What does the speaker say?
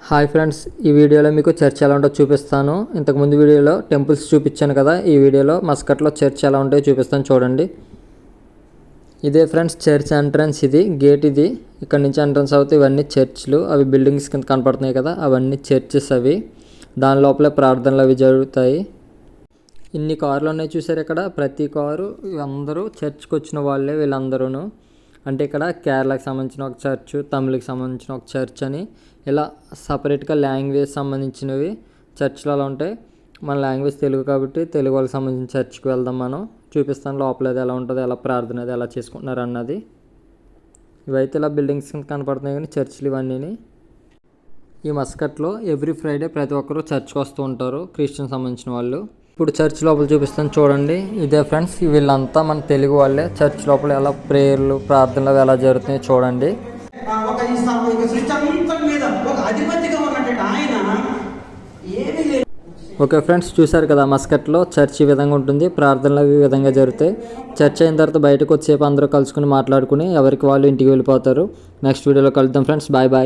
Hi friends, ఈ వీడియోలో మీకు చర్చ్ ఎలా ఉంటుందో చూపిస్తాను. ఇంతకుముందు వీడియోలో టెంపుల్స్ చూపించాను కదా, ఈ వీడియోలో మస్కట్లో చర్చ్ ఎలా ఉంటాయో చూపిస్తాను చూడండి. ఇదే ఫ్రెండ్స్ చర్చ్ ఎంట్రన్స్, ఇది గేట్. ఇది ఇక్కడ నుంచి ఎంట్రన్స్ అవుతాయి. ఇవన్నీ చర్చ్లు, అవి బిల్డింగ్స్ కింద కనపడుతున్నాయి కదా, అవన్నీ చర్చెస్. అవి దాని లోపలే ప్రార్థనలు అవి జరుగుతాయి. ఇన్ని కార్లు ఉన్నాయి చూసారు ఇక్కడ, ప్రతి కారు అందరూ చర్చ్కి వచ్చిన వాళ్ళే వీళ్ళందరూ. అంటే ఇక్కడ కేరళకి సంబంధించిన ఒక చర్చ్, తమిళకి సంబంధించిన ఒక చర్చ్ అని ఇలా సపరేట్గా లాంగ్వేజ్ సంబంధించినవి చర్చ్లు అలా ఉంటాయి. మన లాంగ్వేజ్ తెలుగు కాబట్టి తెలుగు వాళ్ళకి సంబంధించిన చర్చ్కి వెళ్దాం. మనం చూపిస్తాను లోపల అది ఎలా ఉంటుందో, ఎలా ప్రార్థన అది ఎలా చేసుకుంటున్నారు అన్నది. ఇవైతే ఇలా బిల్డింగ్స్ కనపడుతున్నాయి కానీ చర్చ్లు ఇవన్నీ. ఈ మస్కట్లో ఎవ్రీ ఫ్రైడే ప్రతి ఒక్కరూ చర్చ్కి వస్తూ ఉంటారు, క్రిస్టియన్ సంబంధించిన వాళ్ళు. ఇప్పుడు చర్చ్ లోపల చూపిస్తాను చూడండి. ఇదే ఫ్రెండ్స్, వీళ్ళంతా మన తెలుగు వాళ్ళే. చర్చ్ లోపల ఎలా ప్రేయర్లు ప్రార్థనలు ఎలా జరుగుతున్నాయో చూడండి. ఓకే ఫ్రెండ్స్, చూశారు కదా మస్కట్లో చర్చ్ ఈ విధంగా ఉంటుంది, ప్రార్థనలు ఈ విధంగా జరుగుతాయి. చర్చ్ అయిన తర్వాత బయటకు వచ్చేపు అందరూ కలుసుకుని మాట్లాడుకుని ఎవరికి వాళ్ళు ఇంటికి వెళ్ళిపోతారు. నెక్స్ట్ వీడియోలో కలుద్దాం ఫ్రెండ్స్, బాయ్ బాయ్.